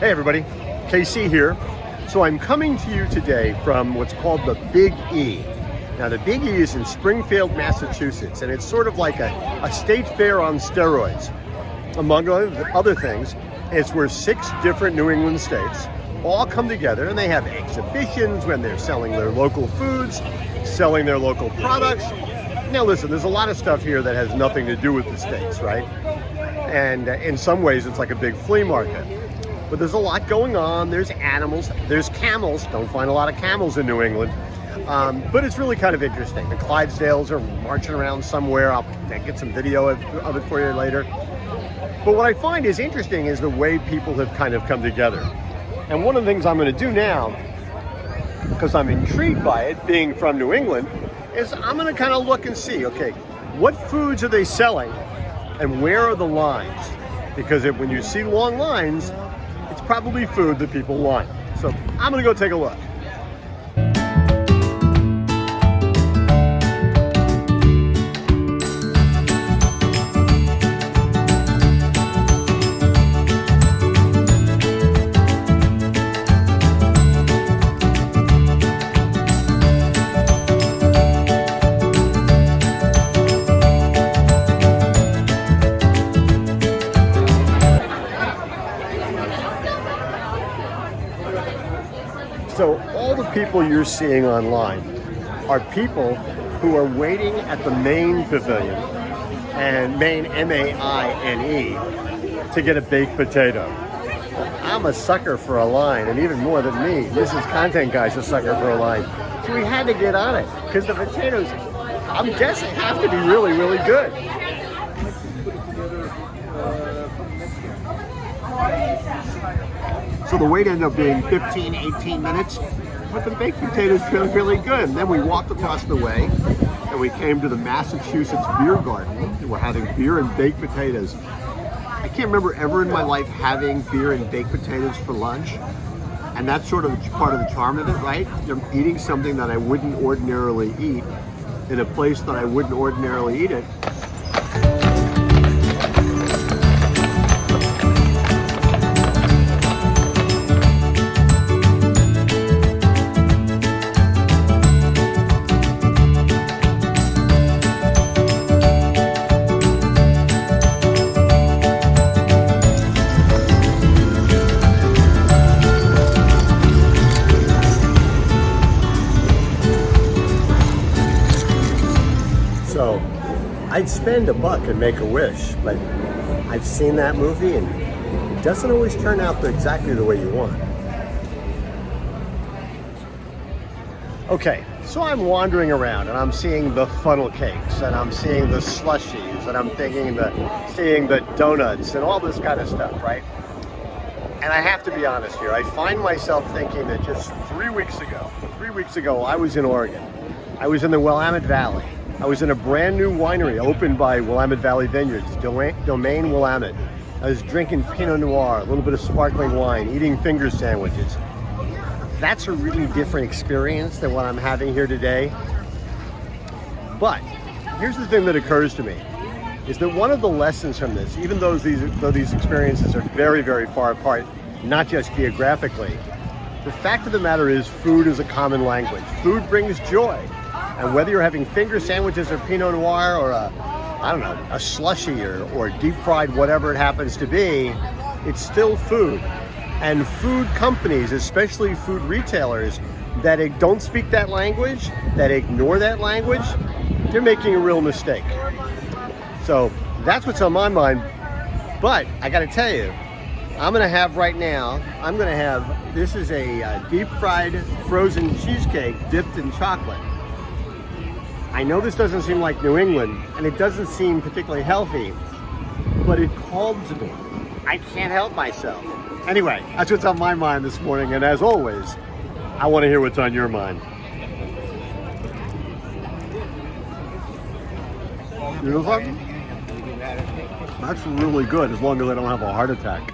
Hey everybody, KC here. So I'm coming to you today from what's called the Big E. Now the Big E is in Springfield, Massachusetts, and it's sort of like a state fair on steroids. Among other things, it's where 6 different New England states all come together and they have exhibitions when they're selling their local foods, selling their local products. Now listen, there's a lot of stuff here that has nothing to do with the states, right? And in some ways it's like a big flea market. But there's a lot going on. There's animals, there's camels. Don't find a lot of camels in New England. But it's really kind of interesting. The Clydesdales are marching around somewhere. I'll get some video of it for you later. But what I find is interesting is the way people have kind of come together. And one of the things I'm going to do now, because I'm intrigued by it, being from New England, is I'm going to kind of look and see, okay, what foods are they selling and where are the lines? Because when you see long lines, it's probably food that people want. So I'm going to go take a look. So all the people you're seeing online are people who are waiting at the main pavilion, and main M-A-I-N-E, to get a baked potato. I'm a sucker for a line, and even more than me, Mrs. Content Guy's a sucker for a line. So we had to get on it, because the potatoes, I'm guessing, have to be really, really good. So the wait ended up being 15, 18 minutes, but the baked potatoes feel really good. And then we walked across the way and we came to the Massachusetts Beer Garden. We're having beer and baked potatoes. I can't remember ever in my life having beer and baked potatoes for lunch. And that's sort of part of the charm of it, right? I'm eating something that I wouldn't ordinarily eat in a place that I wouldn't ordinarily eat it. So I'd spend $1 and make a wish, but I've seen that movie and it doesn't always turn out exactly the way you want. Okay, so I'm wandering around and I'm seeing the funnel cakes and I'm seeing the slushies and I'm seeing the donuts and all this kind of stuff, right? And I have to be honest here, I find myself thinking that just 3 weeks ago, I was in Oregon. I was in the Willamette Valley. I was in a brand new winery opened by Willamette Valley Vineyards, Domaine Willamette. I was drinking Pinot Noir, a little bit of sparkling wine, eating finger sandwiches. That's a really different experience than what I'm having here today. But here's the thing that occurs to me, is that one of the lessons from this, even though these experiences are very, very far apart, not just geographically, the fact of the matter is food is a common language. Food brings joy. And whether you're having finger sandwiches or Pinot Noir or a slushie or deep fried whatever it happens to be, it's still food. And food companies, especially food retailers, that don't speak that language, that ignore that language, they're making a real mistake. So that's what's on my mind. But I gotta tell you, I'm gonna have right now, this is a deep fried frozen cheesecake dipped in chocolate. I know this doesn't seem like New England, and it doesn't seem particularly healthy, but it called to me. I can't help myself. Anyway, that's what's on my mind this morning, and as always, I want to hear what's on your mind. You know something? That's really good, as long as I don't have a heart attack.